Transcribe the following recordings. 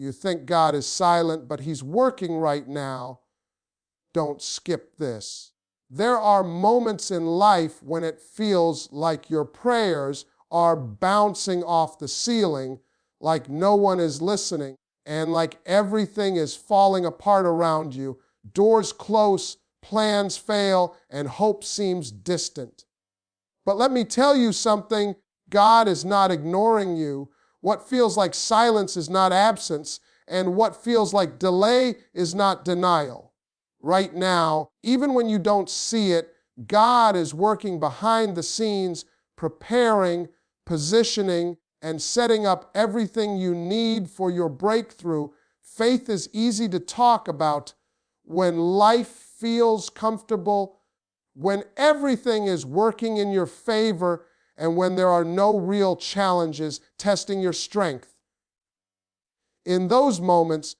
You think God is silent, but He's working right now. Don't skip this. There are moments in life when it feels like your prayers are bouncing off the ceiling, like no one is listening, and like everything is falling apart around you. Doors close, plans fail, and hope seems distant. But let me tell you something, God is not ignoring you. What feels like silence is not absence, and what feels like delay is not denial. Right now, even when you don't see it, God is working behind the scenes, preparing, positioning, and setting up everything you need for your breakthrough. Faith is easy to talk about when life feels comfortable, when everything is working in your favor, and when there are no real challenges testing your strength. In those moments,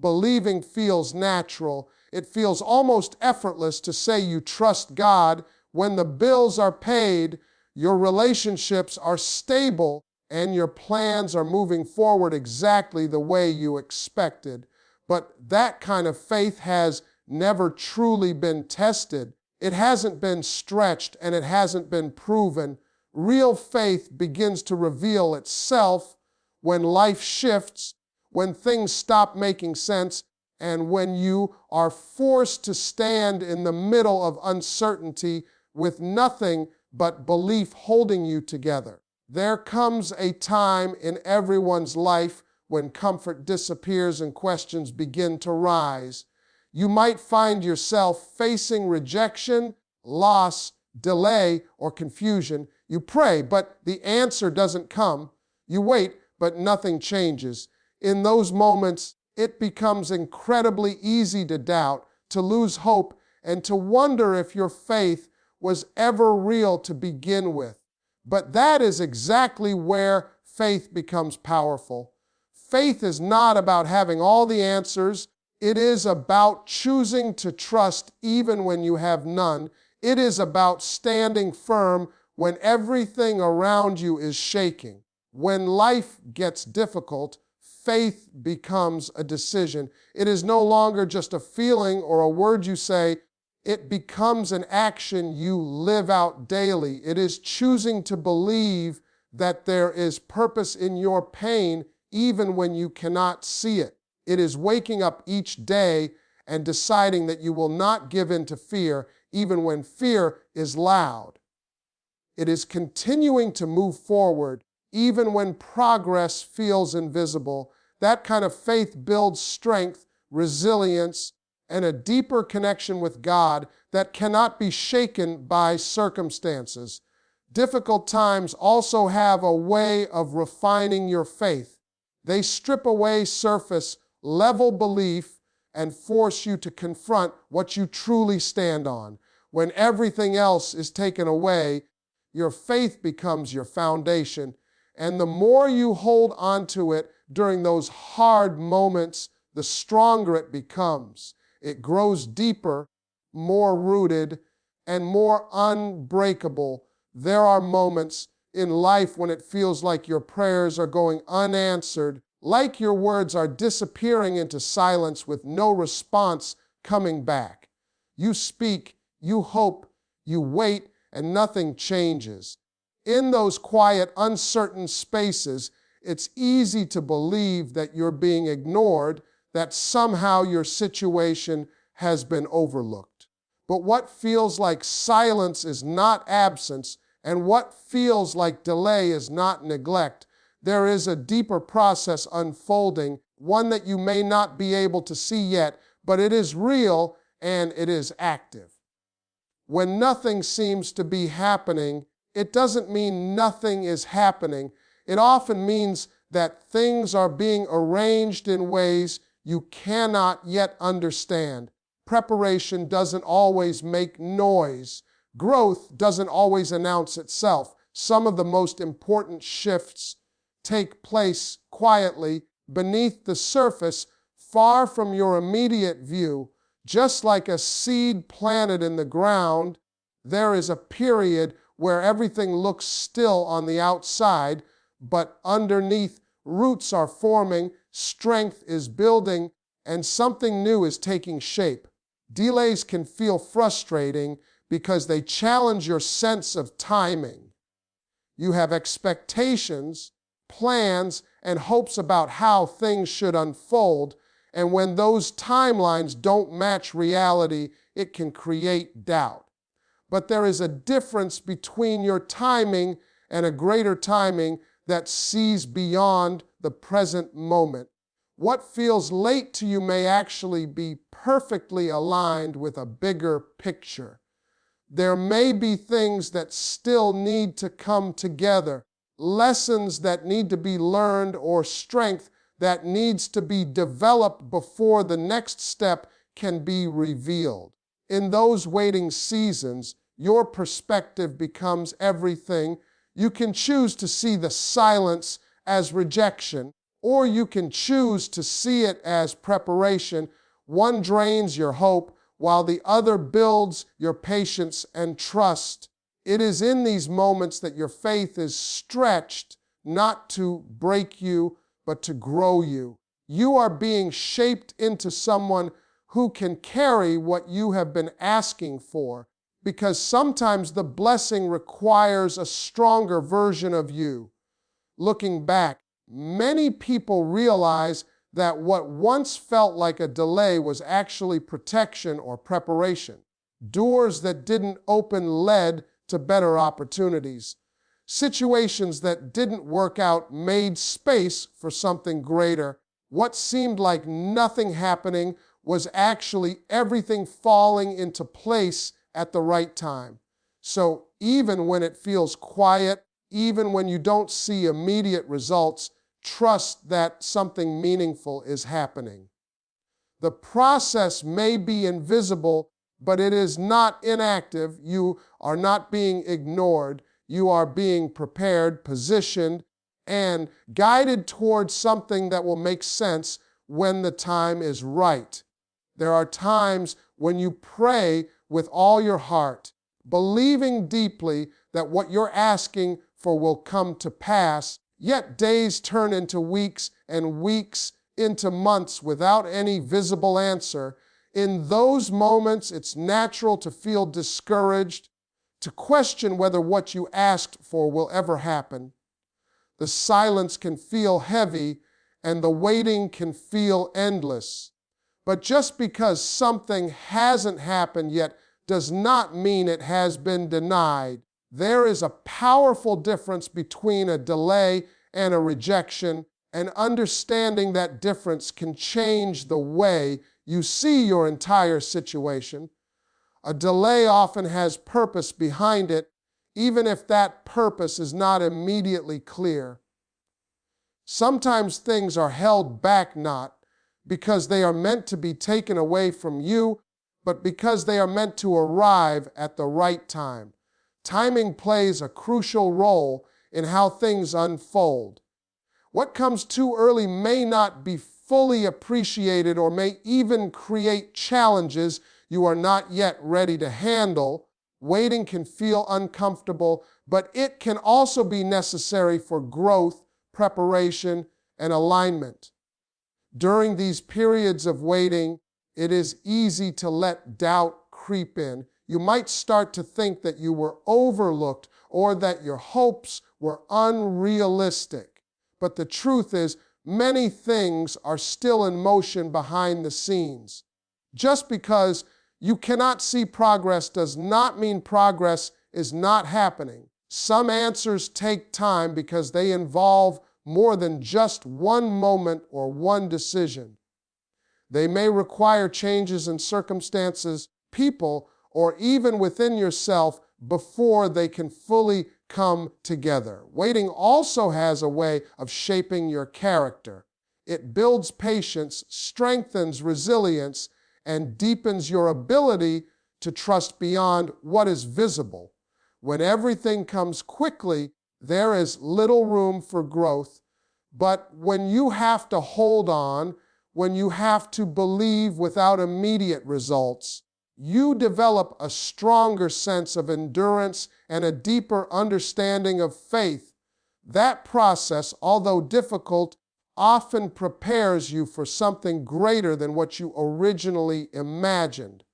believing feels natural. It feels almost effortless to say you trust God when the bills are paid, your relationships are stable, and your plans are moving forward exactly the way you expected. But that kind of faith has never truly been tested. It hasn't been stretched and it hasn't been proven. Real faith begins to reveal itself when life shifts, when things stop making sense, and when you are forced to stand in the middle of uncertainty with nothing but belief holding you together. There comes a time in everyone's life when comfort disappears and questions begin to rise. You might find yourself facing rejection, loss, delay, or confusion. You pray, but the answer doesn't come. You wait, but nothing changes. In those moments, it becomes incredibly easy to doubt, to lose hope, and to wonder if your faith was ever real to begin with. But that is exactly where faith becomes powerful. Faith is not about having all the answers. It is about choosing to trust even when you have none. It is about standing firm when everything around you is shaking. When life gets difficult, faith becomes a decision. It is no longer just a feeling or a word you say. It becomes an action you live out daily. It is choosing to believe that there is purpose in your pain even when you cannot see it. It is waking up each day and deciding that you will not give in to fear even when fear is loud. It is continuing to move forward even when progress feels invisible. That kind of faith builds strength, resilience, and a deeper connection with God that cannot be shaken by circumstances. Difficult times also have a way of refining your faith. They strip away surface level belief and force you to confront what you truly stand on. When everything else is taken away, your faith becomes your foundation. And the more you hold onto it during those hard moments, the stronger it becomes. It grows deeper, more rooted, and more unbreakable. There are moments in life when it feels like your prayers are going unanswered, like your words are disappearing into silence with no response coming back. You speak, you hope, you wait, and nothing changes. In those quiet, uncertain spaces, it's easy to believe that you're being ignored, that somehow your situation has been overlooked. But what feels like silence is not absence, and what feels like delay is not neglect. There is a deeper process unfolding, one that you may not be able to see yet, but it is real and it is active. When nothing seems to be happening, it doesn't mean nothing is happening. It often means that things are being arranged in ways you cannot yet understand. Preparation doesn't always make noise. Growth doesn't always announce itself. Some of the most important shifts take place quietly beneath the surface, far from your immediate view. Just like a seed planted in the ground, there is a period where everything looks still on the outside, but underneath, roots are forming, strength is building, and something new is taking shape. Delays can feel frustrating because they challenge your sense of timing. You have expectations, plans, and hopes about how things should unfold, and when those timelines don't match reality, it can create doubt. But there is a difference between your timing and a greater timing that sees beyond the present moment. What feels late to you may actually be perfectly aligned with a bigger picture. There may be things that still need to come together, lessons that need to be learned, or strength that needs to be developed before the next step can be revealed. In those waiting seasons, your perspective becomes everything. You can choose to see the silence as rejection, or you can choose to see it as preparation. One drains your hope, while the other builds your patience and trust. It is in these moments that your faith is stretched, not to break you, but to grow you. You are being shaped into someone who can carry what you have been asking for, because sometimes the blessing requires a stronger version of you. Looking back, many people realize that what once felt like a delay was actually protection or preparation. Doors that didn't open led to better opportunities. Situations that didn't work out made space for something greater. What seemed like nothing happening was actually everything falling into place at the right time. So even when it feels quiet, even when you don't see immediate results, trust that something meaningful is happening. The process may be invisible, but it is not inactive. You are not being ignored. You are being prepared, positioned, and guided towards something that will make sense when the time is right. There are times when you pray with all your heart, believing deeply that what you're asking for will come to pass, yet days turn into weeks and weeks into months without any visible answer. In those moments, it's natural to feel discouraged, to question whether what you asked for will ever happen. The silence can feel heavy, and the waiting can feel endless. But just because something hasn't happened yet does not mean it has been denied. There is a powerful difference between a delay and a rejection, and understanding that difference can change the way you see your entire situation. A delay often has purpose behind it, even if that purpose is not immediately clear. Sometimes things are held back not because they are meant to be taken away from you, but because they are meant to arrive at the right time. Timing plays a crucial role in how things unfold. What comes too early may not be fully appreciated or may even create challenges you are not yet ready to handle. Waiting can feel uncomfortable, but it can also be necessary for growth, preparation, and alignment. During these periods of waiting, it is easy to let doubt creep in. You might start to think that you were overlooked or that your hopes were unrealistic. But the truth is, many things are still in motion behind the scenes. Just because you cannot see progress does not mean progress is not happening. Some answers take time because they involve more than just one moment or one decision. They may require changes in circumstances, people, or even within yourself before they can fully come together. Waiting also has a way of shaping your character. It builds patience, strengthens resilience, and deepens your ability to trust beyond what is visible. When everything comes quickly, there is little room for growth. But when you have to hold on, when you have to believe without immediate results, you develop a stronger sense of endurance and a deeper understanding of faith. That process, although difficult, often prepares you for something greater than what you originally imagined.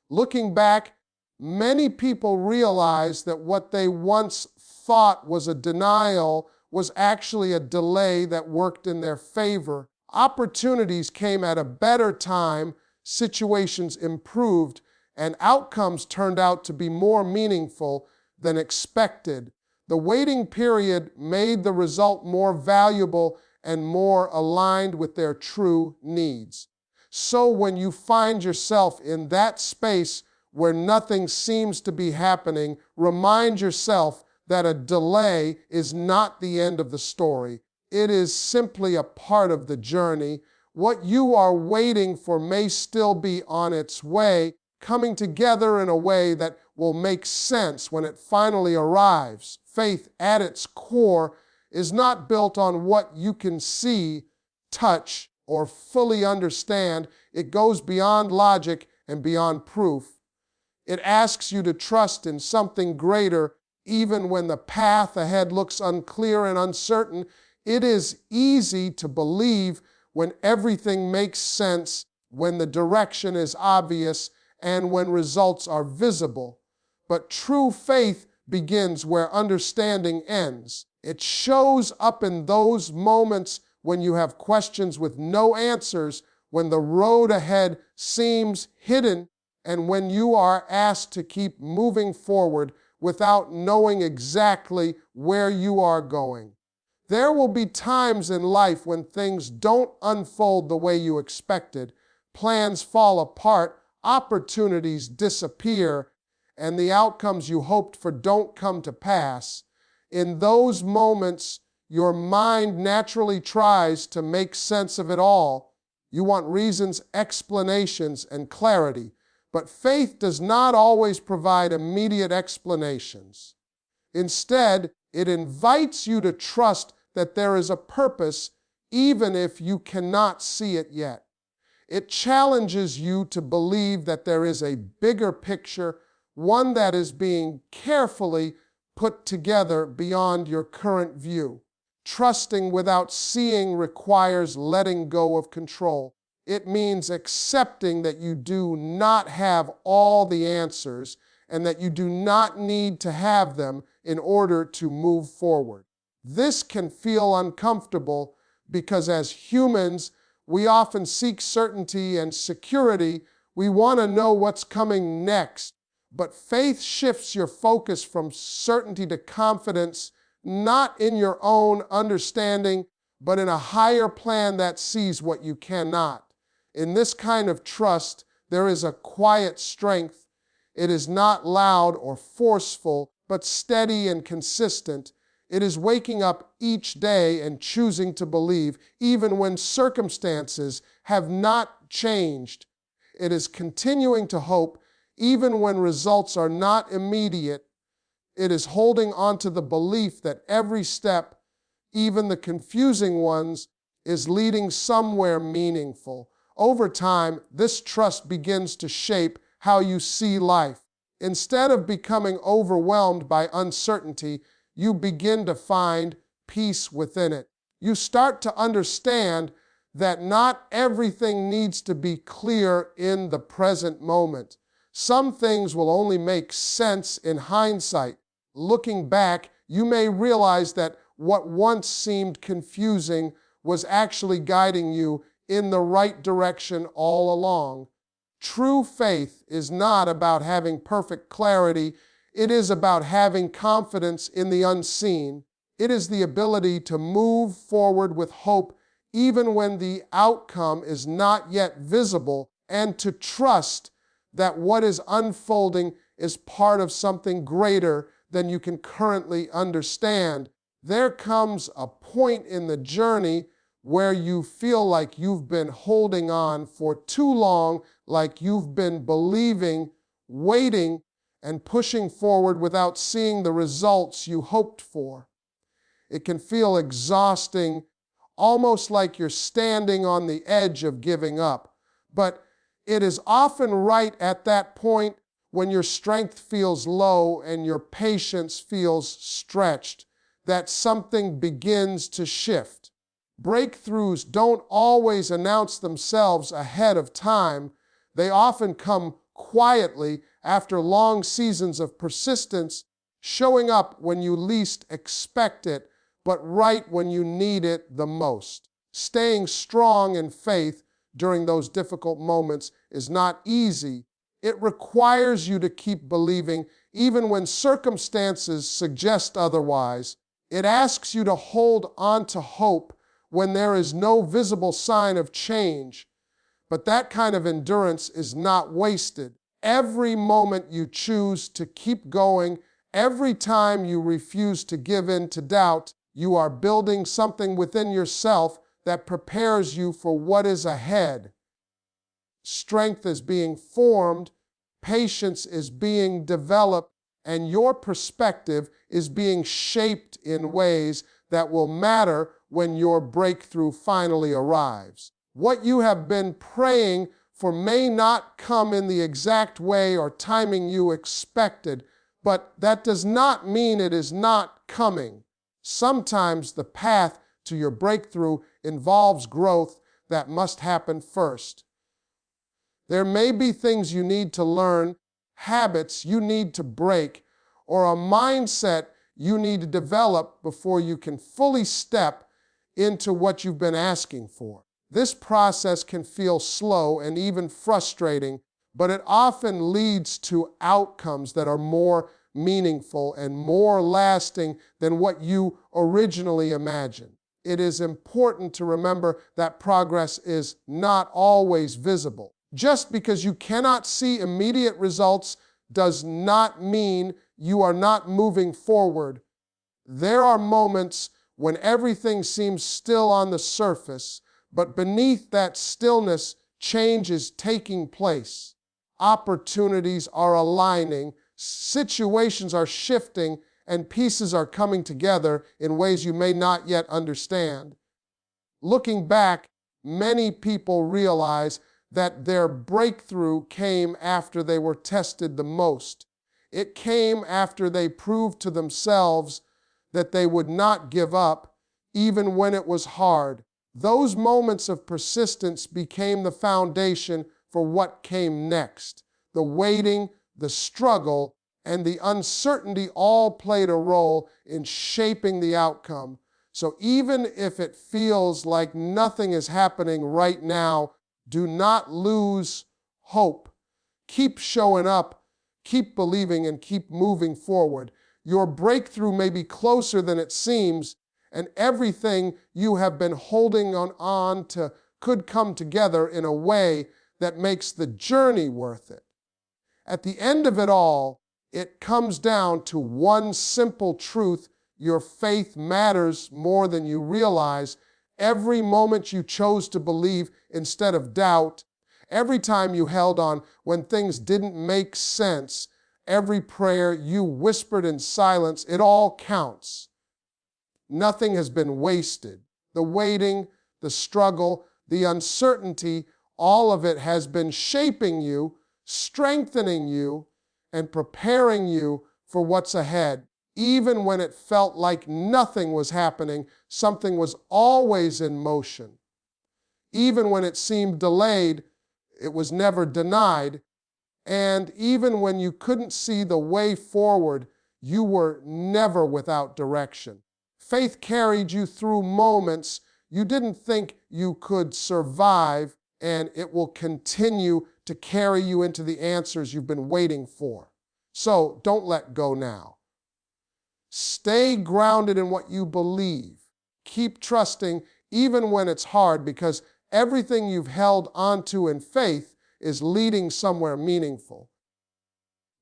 Looking back, many people realize that what they once thought was a denial was actually a delay that worked in their favor. Opportunities came at a better time, situations improved, and outcomes turned out to be more meaningful than expected. The waiting period made the result more valuable and more aligned with their true needs. So when you find yourself in that space where nothing seems to be happening, remind yourself that a delay is not the end of the story. It is simply a part of the journey. What you are waiting for may still be on its way, coming together in a way that will make sense when it finally arrives. Faith, at its core, is not built on what you can see, touch, or fully understand. It goes beyond logic and beyond proof. It asks you to trust in something greater, even when the path ahead looks unclear and uncertain. It is easy to believe when everything makes sense, when the direction is obvious, and when results are visible. But true faith begins where understanding ends. It shows up in those moments when you have questions with no answers, when the road ahead seems hidden, and when you are asked to keep moving forward without knowing exactly where you are going. There will be times in life when things don't unfold the way you expected. Plans fall apart, opportunities disappear, and the outcomes you hoped for don't come to pass. In those moments, your mind naturally tries to make sense of it all. You want reasons, explanations, and clarity. But faith does not always provide immediate explanations. Instead, it invites you to trust that there is a purpose, even if you cannot see it yet. It challenges you to believe that there is a bigger picture, one that is being carefully put together beyond your current view. Trusting without seeing requires letting go of control. It means accepting that you do not have all the answers and that you do not need to have them in order to move forward. This can feel uncomfortable because as humans, we often seek certainty and security. We want to know what's coming next. But faith shifts your focus from certainty to confidence, not in your own understanding, but in a higher plan that sees what you cannot. In this kind of trust, there is a quiet strength. It is not loud or forceful, but steady and consistent. It is waking up each day and choosing to believe, even when circumstances have not changed. It is continuing to hope, even when results are not immediate. It is holding on to the belief that every step, even the confusing ones, is leading somewhere meaningful. Over time, this trust begins to shape how you see life. Instead of becoming overwhelmed by uncertainty, you begin to find peace within it. You start to understand that not everything needs to be clear in the present moment. Some things will only make sense in hindsight. Looking back, you may realize that what once seemed confusing was actually guiding you in the right direction all along. True faith is not about having perfect clarity. It is about having confidence in the unseen. It is the ability to move forward with hope even when the outcome is not yet visible, and to trust that what is unfolding is part of something greater than you can currently understand. There comes a point in the journey where you feel like you've been holding on for too long, like you've been believing, waiting, and pushing forward without seeing the results you hoped for. It can feel exhausting, almost like you're standing on the edge of giving up. But it is often right at that point when your strength feels low and your patience feels stretched that something begins to shift. Breakthroughs don't always announce themselves ahead of time. They often come quietly after long seasons of persistence, showing up when you least expect it, but right when you need it the most. Staying strong in faith during those difficult moments is not easy. It requires you to keep believing even when circumstances suggest otherwise. It asks you to hold on to hope when there is no visible sign of change. But that kind of endurance is not wasted. Every moment you choose to keep going, every time you refuse to give in to doubt, you are building something within yourself that prepares you for what is ahead. Strength is being formed, patience is being developed, and your perspective is being shaped in ways that will matter when your breakthrough finally arrives. What you have been praying for may not come in the exact way or timing you expected, but that does not mean it is not coming. Sometimes the path to your breakthrough involves growth that must happen first. There may be things you need to learn, habits you need to break, or a mindset you need to develop before you can fully step into what you've been asking for. This process can feel slow and even frustrating, but it often leads to outcomes that are more meaningful and more lasting than what you originally imagined. It is important to remember that progress is not always visible. Just because you cannot see immediate results does not mean you are not moving forward. There are moments when everything seems still on the surface, but beneath that stillness, change is taking place. Opportunities are aligning, situations are shifting, and pieces are coming together in ways you may not yet understand. Looking back, many people realize that their breakthrough came after they were tested the most. It came after they proved to themselves that they would not give up, even when it was hard. Those moments of persistence became the foundation for what came next. The waiting, the struggle, and the uncertainty all played a role in shaping the outcome. So even if it feels like nothing is happening right now, do not lose hope. Keep showing up, keep believing, and keep moving forward. Your breakthrough may be closer than it seems, and everything you have been holding on to could come together in a way that makes the journey worth it. At the end of it all, it comes down to one simple truth: your faith matters more than you realize. Every moment you chose to believe instead of doubt, every time you held on when things didn't make sense, every prayer you whispered in silence, it all counts. Nothing has been wasted. The waiting, the struggle, the uncertainty, all of it has been shaping you, strengthening you, and preparing you for what's ahead. Even when it felt like nothing was happening, something was always in motion. Even when it seemed delayed, it was never denied. And even when you couldn't see the way forward, you were never without direction. Faith carried you through moments you didn't think you could survive, and it will continue to carry you into the answers you've been waiting for. So don't let go now. Stay grounded in what you believe. Keep trusting even when it's hard, because everything you've held onto in faith is leading somewhere meaningful.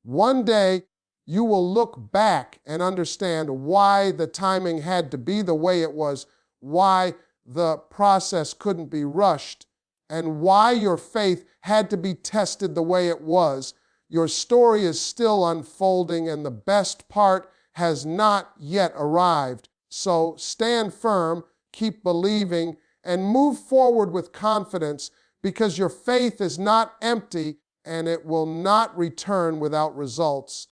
One day, you will look back and understand why the timing had to be the way it was, why the process couldn't be rushed, and why your faith had to be tested the way it was. Your story is still unfolding, and the best part has not yet arrived. So stand firm, keep believing, and move forward with confidence, because your faith is not empty and it will not return without results.